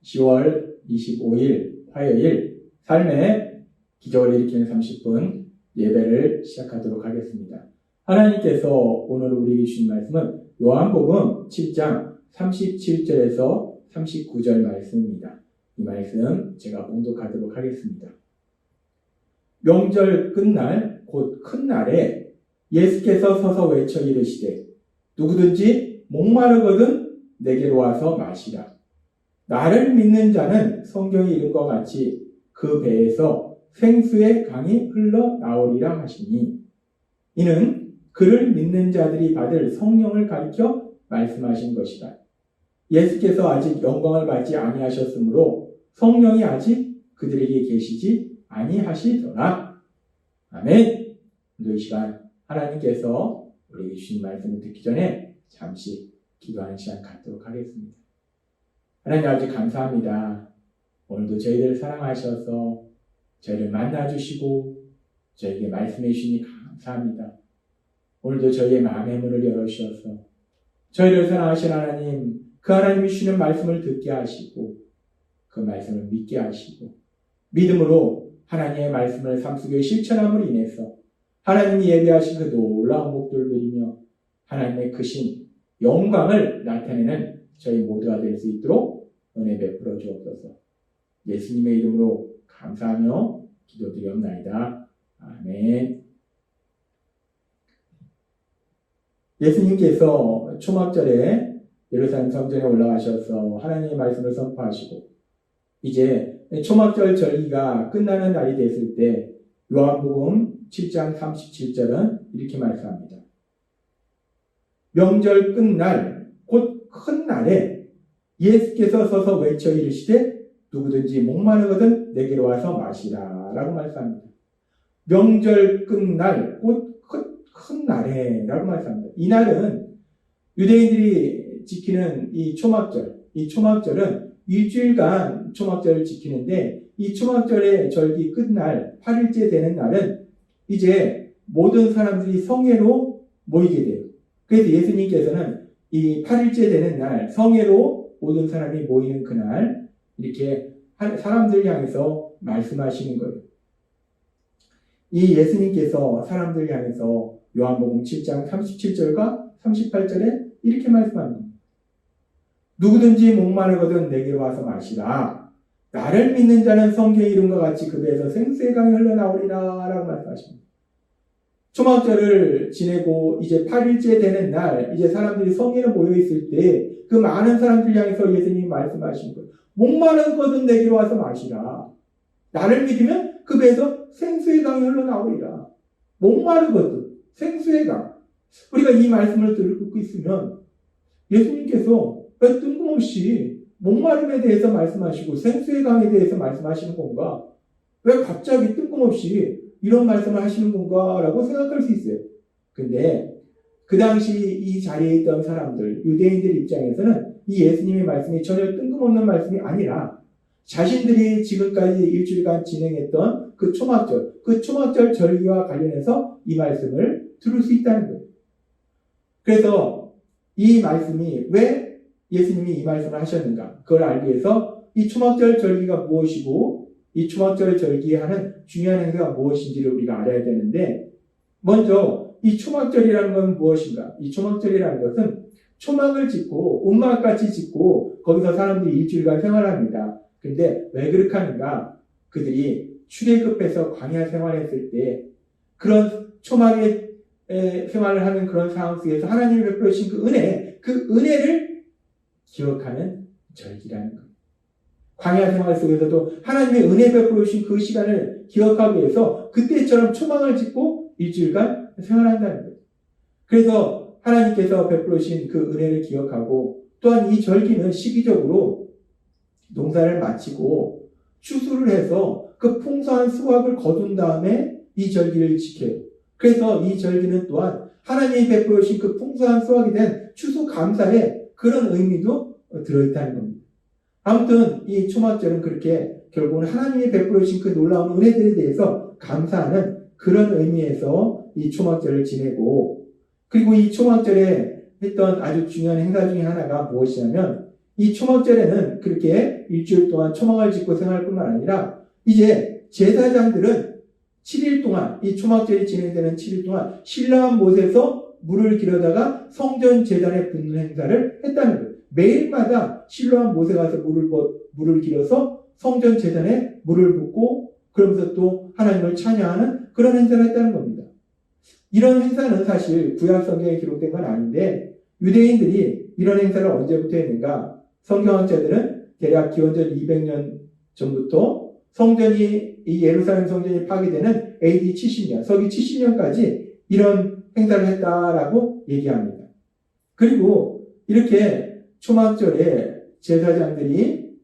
10월 25일 화요일 삶의 기적을 일으키는 30분 예배를 시작하도록 하겠습니다. 하나님께서 오늘 우리에게 주신 말씀은 요한복음 7장 37절에서 39절 말씀입니다. 이 말씀 제가 봉독하도록 하겠습니다. 명절 끝날 곧 큰 날에 예수께서 서서 외쳐 이르시되 누구든지 목마르거든 내게로 와서 마시라. 나를 믿는 자는 성경이 이룬 것 같이 그 배에서 생수의 강이 흘러나오리라 하시니 이는 그를 믿는 자들이 받을 성령을 가리켜 말씀하신 것이다. 예수께서 아직 영광을 받지 아니하셨으므로 성령이 아직 그들에게 계시지 아니하시더라. 아멘. 오늘 이 시간 하나님께서 우리에게 주신 말씀을 듣기 전에 잠시 기도하는 시간 갖도록 하겠습니다. 하나님 아버지 감사합니다. 오늘도 저희를 사랑하셔서 저희를 만나주시고 저에게 말씀해 주시니 감사합니다. 오늘도 저희의 마음의 문을 열어주셔서 저희를 사랑하신 하나님, 그 하나님이 주시는 말씀을 듣게 하시고 그 말씀을 믿게 하시고 믿음으로 하나님의 말씀을 삶 속에 실천함으로 인해서 하나님이 예비하신 그 놀라운 복들을 누리며 하나님의 크신 영광을 나타내는 저희 모두가 될 수 있도록 은혜 베풀어 주옵소서. 예수님의 이름으로 감사하며 기도드리옵나이다. 아멘. 예수님께서 초막절에 예루살렘 성전에 올라가셔서 하나님의 말씀을 선포하시고 이제 초막절 절기가 끝나는 날이 됐을 때 요한복음 7장 37절은 이렇게 말씀합니다. 명절 끝날 곧 큰 날에 예수께서 서서 외쳐 이르시되 누구든지 목마르거든 내게로 와서 마시라 라고 말씀합니다. 명절 끝날 곧 큰 날에 라고 말씀합니다. 이 날은 유대인들이 지키는 이 초막절은 일주일간 초막절을 지키는데 이 초막절의 절기 끝날 8일째 되는 날은 이제 모든 사람들이 성회로 모이게 돼요. 그래서 예수님께서는 이 8일째 되는 날 성회로 모든 사람이 모이는 그날 이렇게 사람들 향해서 말씀하시는 거예요. 이 예수님께서 사람들 향해서 요한복음 7장 37절과 38절에 이렇게 말씀합니다. 누구든지 목마르거든 내게로 와서 마시라. 나를 믿는 자는 성경의 이름과 같이 그 배에서 생수의 강이 흘러나오리라 라고 말씀하십니다. 초막절을 지내고 이제 8일째 되는 날 이제 사람들이 성회에 모여있을 때 그 많은 사람들 향해서 예수님이 말씀하신 거예요. 목마르거든 내게로 와서 마시라. 나를 믿으면 그 배에서 생수의 강이 흘러나오리라. 목마르거든 생수의 강. 우리가 이 말씀을 듣고 있으면 예수님께서 왜 뜬금없이 목마름에 대해서 말씀하시고 생수의 강에 대해서 말씀하시는 건가? 왜 갑자기 뜬금없이 이런 말씀을 하시는 건가? 라고 생각할 수 있어요. 근데 그 당시 이 자리에 있던 사람들, 유대인들 입장에서는 이 예수님의 말씀이 전혀 뜬금없는 말씀이 아니라 자신들이 지금까지 일주일간 진행했던 그 초막절 절기와 관련해서 이 말씀을 들을 수 있다는 거예요. 그래서 이 말씀이 왜 예수님이 이 말씀을 하셨는가? 그걸 알기 위해서 이 초막절 절기가 무엇이고 이 초막절 절기에 하는 중요한 행사가 무엇인지를 우리가 알아야 되는데 먼저 이 초막절이라는 건 무엇인가? 이 초막절이라는 것은 초막을 짓고 움막같이 짓고 거기서 사람들이 일주일간 생활합니다. 근데 왜 그렇게 하는가? 그들이 출애굽해서 광야 생활했을 때 그런 초막에 생활을 하는 그런 상황 속에서 하나님이 베풀어 주신 그 은혜를 기억하는 절기라는 거예요. 광야 생활 속에서도 하나님의 은혜 베풀어 주신 그 시간을 기억하기 위해서 그때처럼 초막을 짓고 일주일간 생활한다는 거예요. 그래서 하나님께서 베풀어 주신 그 은혜를 기억하고 또한 이 절기는 시기적으로 농사를 마치고 추수를 해서 그 풍성한 수확을 거둔 다음에 이 절기를 지켜요. 그래서 이 절기는 또한 하나님이 베풀어 주신 그 풍성한 수확이 된 추수 감사의 그런 의미도 들어있다는 겁니다. 아무튼 이 초막절은 그렇게 결국은 하나님이 베풀어 주신 그 놀라운 은혜들에 대해서 감사하는 그런 의미에서 이 초막절을 지내고 그리고 이 초막절에 했던 아주 중요한 행사 중에 하나가 무엇이냐면 이 초막절에는 그렇게 일주일 동안 초막을 짓고 생활할 뿐만 아니라 이제 제사장들은 7일 동안, 이 초막절이 진행되는 7일 동안 신령한 못에서 물을 길어다가 성전 제단에 붓는 행사를 했다는 거예요. 매일마다 신령한 못에 가서 물을 길어서 성전 제단에 물을 붓고 그러면서 또 하나님을 찬양하는 그런 행사를 했다는 겁니다. 이런 행사는 사실 구약 성경에 기록된 건 아닌데 유대인들이 이런 행사를 언제부터 했는가? 성경학자들은 대략 기원전 200년 전부터 이 예루살렘 성전이 파괴되는 AD 70년, 서기 70년까지 이런 행사를 했다라고 얘기합니다. 그리고 이렇게 초막절에 제사장들이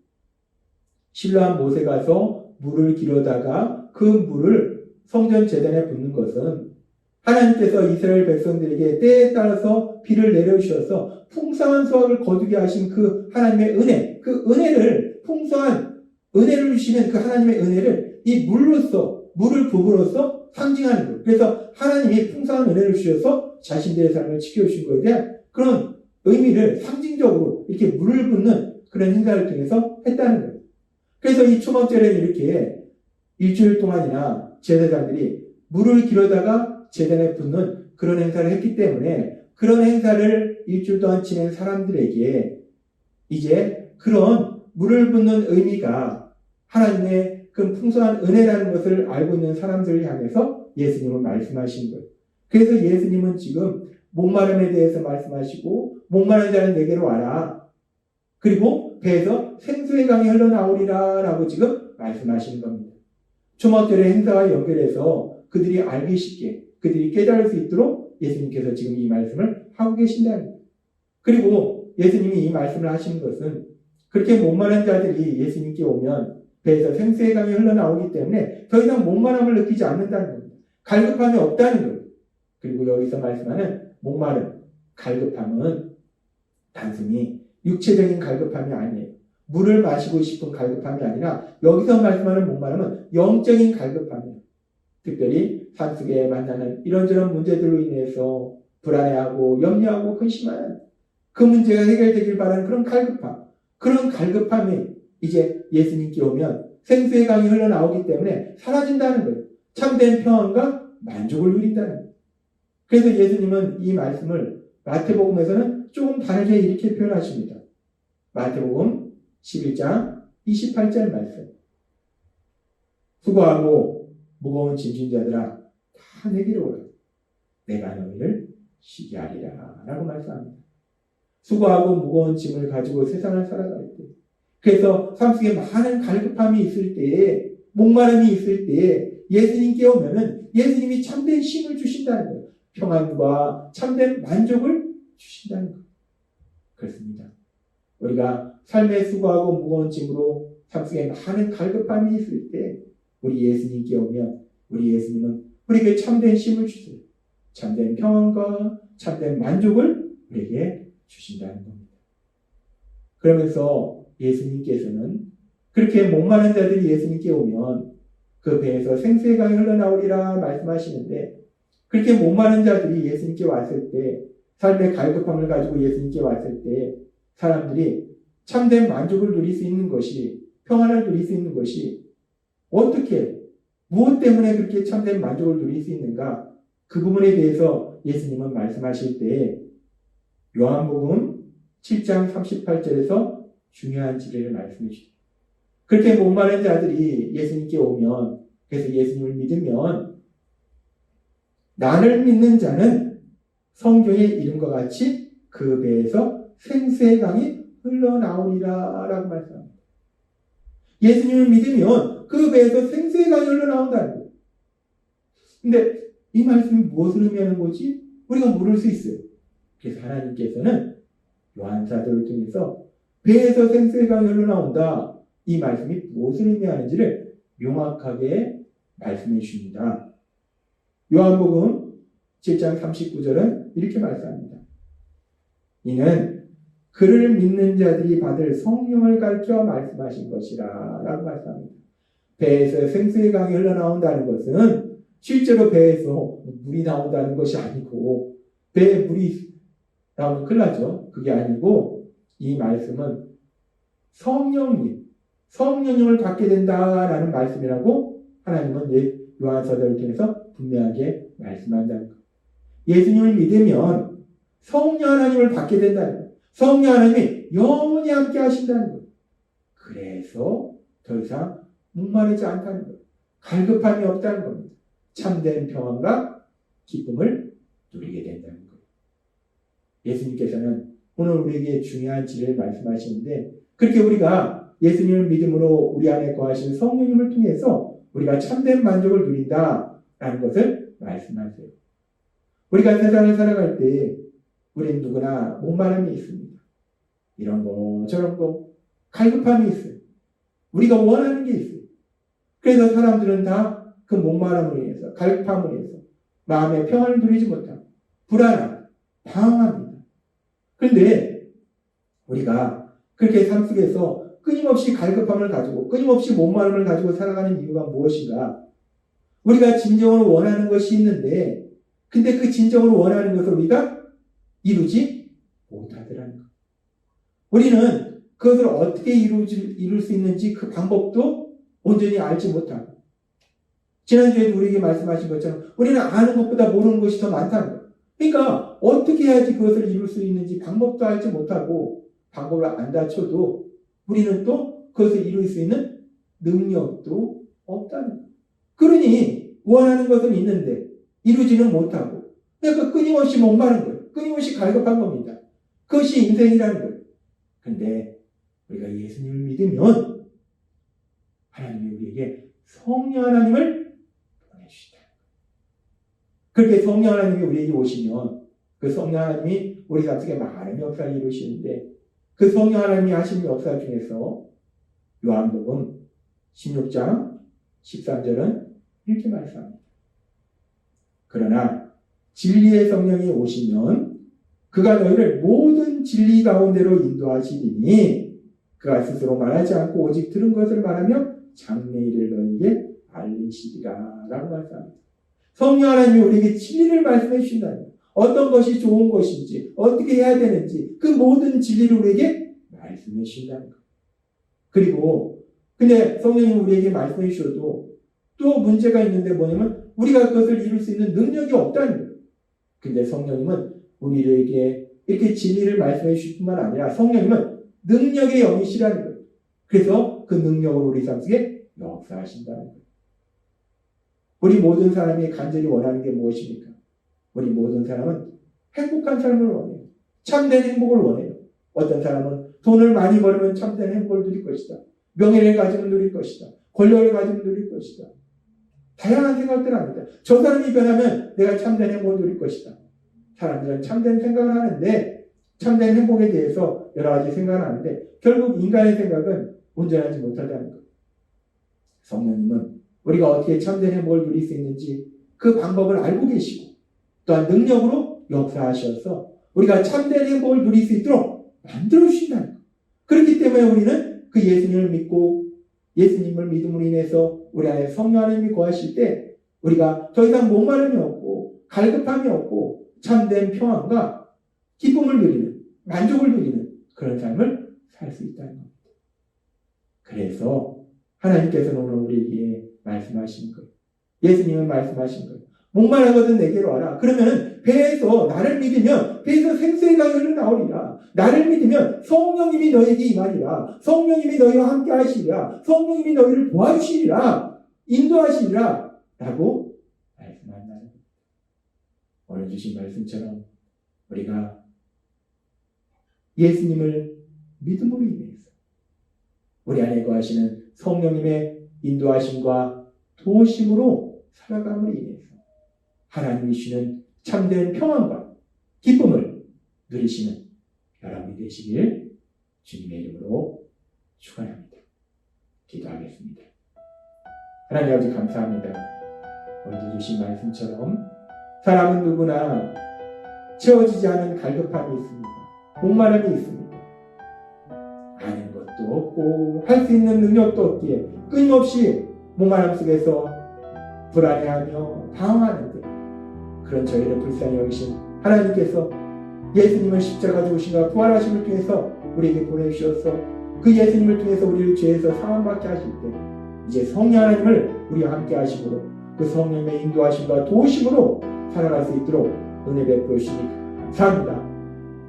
신령한 못에 가서 물을 길어다가 그 물을 성전 제단에 붓는 것은 하나님께서 이스라엘 백성들에게 때에 따라서 비를 내려주셔서 풍성한 수확을 거두게 하신 그 하나님의 은혜, 그 은혜를 풍성한 은혜를 주시는 그 하나님의 은혜를 이 물을 부음으로써 상징하는 거예요. 그래서 하나님이 풍성한 은혜를 주셔서 자신들의 삶을 지켜주신 것에 대한 그런 의미를 상징적으로 이렇게 물을 붓는 그런 행사를 통해서 했다는 거예요. 그래서 이 초막절에는 이렇게 일주일 동안이나 제사장들이 물을 길어다가 제단에 붓는 그런 행사를 했기 때문에 그런 행사를 일주일 동안 지낸 사람들에게 이제 그런 물을 붓는 의미가 하나님의 그 풍성한 은혜라는 것을 알고 있는 사람들을 향해서 예수님은 말씀하신 거예요. 그래서 예수님은 지금 목마름에 대해서 말씀하시고 목마른 자는 내게로 와라. 그리고 배에서 생수의 강이 흘러나오리라 라고 지금 말씀하시는 겁니다. 초막절의 행사와 연결해서 그들이 알기 쉽게 그들이 깨달을 수 있도록 예수님께서 지금 이 말씀을 하고 계신다는 거예요. 그리고 예수님이 이 말씀을 하시는 것은 그렇게 목마른 자들이 예수님께 오면 배에서 생수의 강이 흘러나오기 때문에 더 이상 목마름을 느끼지 않는다는 겁니다. 갈급함이 없다는 거예요. 그리고 여기서 말씀하는 목마름, 갈급함은 단순히 육체적인 갈급함이 아니에요. 물을 마시고 싶은 갈급함이 아니라 여기서 말씀하는 목마름은 영적인 갈급함이에요. 특별히 삶 속에 만나는 이런저런 문제들로 인해서 불안해하고 염려하고 근심하는 그 문제가 해결되길 바라는 그런 갈급함. 그런 갈급함이 이제 예수님께 오면 생수의 강이 흘러나오기 때문에 사라진다는 거예요. 참된 평안과 만족을 누린다는 거예요. 그래서 예수님은 이 말씀을 마태복음에서는 조금 다르게 이렇게 표현하십니다. 마태복음 11장 28절 말씀. 수고하고 무거운 짐진 자들아 다 내게로 오라. 내가 너희를 쉬게 하리라 라고 말씀합니다. 수고하고 무거운 짐을 가지고 세상을 살아갈 때 그래서 삶 속에 많은 갈급함이 있을 때에 목마름이 있을 때에 예수님께 오면은 예수님이 참된 힘을 주신다는 거예요. 평안과 참된 만족을 주신다는 거예요. 그렇습니다. 우리가 삶에 수고하고 무거운 짐으로 삶 속에 많은 갈급함이 있을 때 우리 예수님께 오면 우리 예수님은 우리에게 참된 힘을 주세요. 참된 평안과 참된 만족을 우리에게 주신다는 겁니다. 그러면서 예수님께서는 그렇게 목마른 자들이 예수님께 오면 그 배에서 생수의 강이 흘러나오리라 말씀하시는데 그렇게 목마른 자들이 예수님께 왔을 때 삶의 갈급함을 가지고 예수님께 왔을 때 사람들이 참된 만족을 누릴 수 있는 것이 평안을 누릴 수 있는 것이 어떻게 무엇 때문에 그렇게 참된 만족을 누릴 수 있는가 그 부분에 대해서 예수님은 말씀하실 때 요한복음 7장 38절에서 중요한 진리를 말씀해 주십니다. 그렇게 목마른 자들이 예수님께 오면 그래서 예수님을 믿으면 나를 믿는 자는 성경의 이름과 같이 그 배에서 생수의 강이 흘러나오리라 라고 말씀합니다. 예수님을 믿으면 그 배에서 생수의 강이 흘러나온다는 거예요. 근데 이 말씀이 무엇을 의미하는 거지? 우리가 모를 수 있어요. 그래서 하나님께서는 요한사도를 통해서 배에서 생수의 강이 흘러나온다. 이 말씀이 무엇을 의미하는지를 명확하게 말씀해 주십니다. 요한복음 7장 39절은 이렇게 말씀합니다. 이는 그를 믿는 자들이 받을 성령을 가르쳐 말씀하신 것이라 라고 말씀합니다. 배에서 생수의 강이 흘러나온다는 것은 실제로 배에서 물이 나온다는 것이 아니고 배에 물이 나오면 큰일 나죠. 그게 아니고 이 말씀은 성령님을 받게 된다라는 말씀이라고 하나님은 요한서서를 통해서 분명하게 말씀한다는 것. 예수님을 믿으면 성령 하나님을 받게 된다는 것. 성령 하나님이 영원히 함께 하신다는 것. 그래서 더 이상 목마르지 않다는 것. 갈급함이 없다는 겁니다. 참된 평안과 기쁨을 누리게 된다는 것. 예수님께서는 오늘 우리에게 중요한 진리를 말씀하시는데, 그렇게 우리가 예수님을 믿음으로 우리 안에 거하시는 성령님을 통해서 우리가 참된 만족을 누린다라는 것을 말씀하세요. 우리가 세상을 살아갈 때 우리는 누구나 목마름이 있습니다. 이런 거 저런 거 갈급함이 있어요. 우리가 원하는 게 있어요. 그래서 사람들은 다 그 목마름을 위해서, 갈급함을 위해서 마음의 평안을 누리지 못하고 불안하고 방황합니다. 그런데 우리가 그렇게 삶 속에서 끊임없이 갈급함을 가지고 끊임없이 목마름을 가지고 살아가는 이유가 무엇인가? 우리가 진정으로 원하는 것이 있는데, 근데 그 진정으로 원하는 것을 우리가 이루지 못하더라는 것. 우리는 그것을 어떻게 이룰 수 있는지 그 방법도 온전히 알지 못하고, 지난주에도 우리에게 말씀하신 것처럼 우리는 아는 것보다 모르는 것이 더 많다는 것. 그러니까 어떻게 해야지 그것을 이룰 수 있는지 방법도 알지 못하고, 방법을 안다 쳐도 우리는 또 그것을 이룰 수 있는 능력도 없다는 것. 그러니 원하는 것은 있는데 이루지는 못하고, 그러니까 끊임없이 목마른 거예요. 끊임없이 갈급한 겁니다. 그것이 인생이라는 거예요. 그런데 우리가 예수님을 믿으면 하나님이 우리에게 성령 하나님을 보내주시다. 그렇게 성령 하나님이 우리에게 오시면 그 성령 하나님이 우리 삶 속에 많은 역사를 이루시는데, 그 성령 하나님이 하시는 역사 중에서 요한복음 16장 13절은 이렇게 말씀합니다. 그러나 진리의 성령이 오시면 그가 너희를 모든 진리 가운데로 인도하시리니 그가 스스로 말하지 않고 오직 들은 것을 말하며 장래일을 너희에게 알리시리라 라고 말씀합니다. 성령 하나님이 우리에게 진리를 말씀해 주신다는 거예요. 어떤 것이 좋은 것인지, 어떻게 해야 되는지 그 모든 진리를 우리에게 말씀해 주신다는 거예요. 그리고 근데 성령님이 우리에게 말씀해 주셔도 또 문제가 있는데 뭐냐면 우리가 그것을 이룰 수 있는 능력이 없다는 거예요. 근데 성령님은 우리에게 이렇게 진리를 말씀해 주실 뿐만 아니라 성령님은 능력의 영이시라는 거예요. 그래서 그 능력으로 우리 삶 속에 역사하신다는 거예요. 우리 모든 사람이 간절히 원하는 게 무엇입니까? 우리 모든 사람은 행복한 삶을 원해요. 참된 행복을 원해요. 어떤 사람은 돈을 많이 벌면 참된 행복을 누릴 것이다. 명예를 가지면 누릴 것이다. 권력을 가지면 누릴 것이다. 다양한 생각들을 합니다. 저 사람이 변하면 내가 참된 행복을 누릴 것이다. 사람들은 참된 생각을 하는데, 참된 행복에 대해서 여러 가지 생각을 하는데 결국 인간의 생각은 온전하지 못하다는 것. 성령님은 우리가 어떻게 참된 행복을 누릴 수 있는지 그 방법을 알고 계시고 또한 능력으로 역사하셔서 우리가 참된 행복을 누릴 수 있도록 만들어 주신다는 것. 그렇기 때문에 우리는 그 예수님을 믿고 예수님을 믿음으로 인해서 우리 안에 성령 하나님이 거하실 때 우리가 더 이상 목마름이 없고 갈급함이 없고 참된 평안과 기쁨을 누리는, 만족을 누리는 그런 삶을 살 수 있다는 겁니다. 그래서 하나님께서는 오늘 우리에게 말씀하신 거예요. 예수님은 말씀하신 거예요. 목마르거든 내게로 와라. 그러면 배에서 나를 믿으면 배에서 생수의 강이 흘러나오리라. 나를 믿으면 성령님이 너에게 임하리라. 성령님이 너희와 함께 하시리라. 성령님이 너희를 도와주시리라. 인도하시리라. 라고 말씀한다는 겁니다. 오늘 주신 말씀처럼 우리가 예수님을 믿음으로 인해서 우리 안에 거하시는 성령님의 인도하심과 도우심으로 살아감으로 인해서 하나님이 주시는 참된 평안과 기쁨을 누리시는 여러분이 되시길 주님의 이름으로 축원합니다. 기도하겠습니다. 하나님 아버지 감사합니다. 오늘도 주신 말씀처럼 사람은 누구나 채워지지 않은 갈급함이 있습니다. 목마름이 있습니다. 아는 것도 없고 할 수 있는 능력도 없기에 끊임없이 목마름 속에서 불안해하며 방황하는데, 그런 저희를 불쌍히 여기신 하나님께서 예수님을 십자가 죽으심과 부활하심을 통해서 우리에게 보내주셔서 그 예수님을 통해서 우리를 죄에서 사함받게 하실 때 이제 성령 하나님을 우리와 함께 하시므로 그 성령의 인도하심과 도우심으로 살아갈 수 있도록 은혜 베풀어 주시니 감사합니다.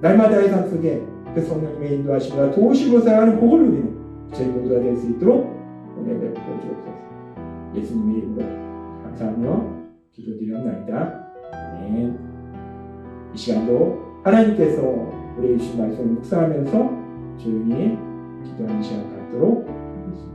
날마다의 삶 속에 그 성령님의 인도하심과 도우심으로 살아가는 복을 누리는 저희 모두가 될 수 있도록 은혜 베풀어 주옵소서. 예수님의 이름으로 감사하며 기도드리옵나이다. 아멘. 이 시간도 하나님께서 우리에게 주신 말씀을 묵상하면서 조용히 기도하는 시간 갖도록 하겠습니다.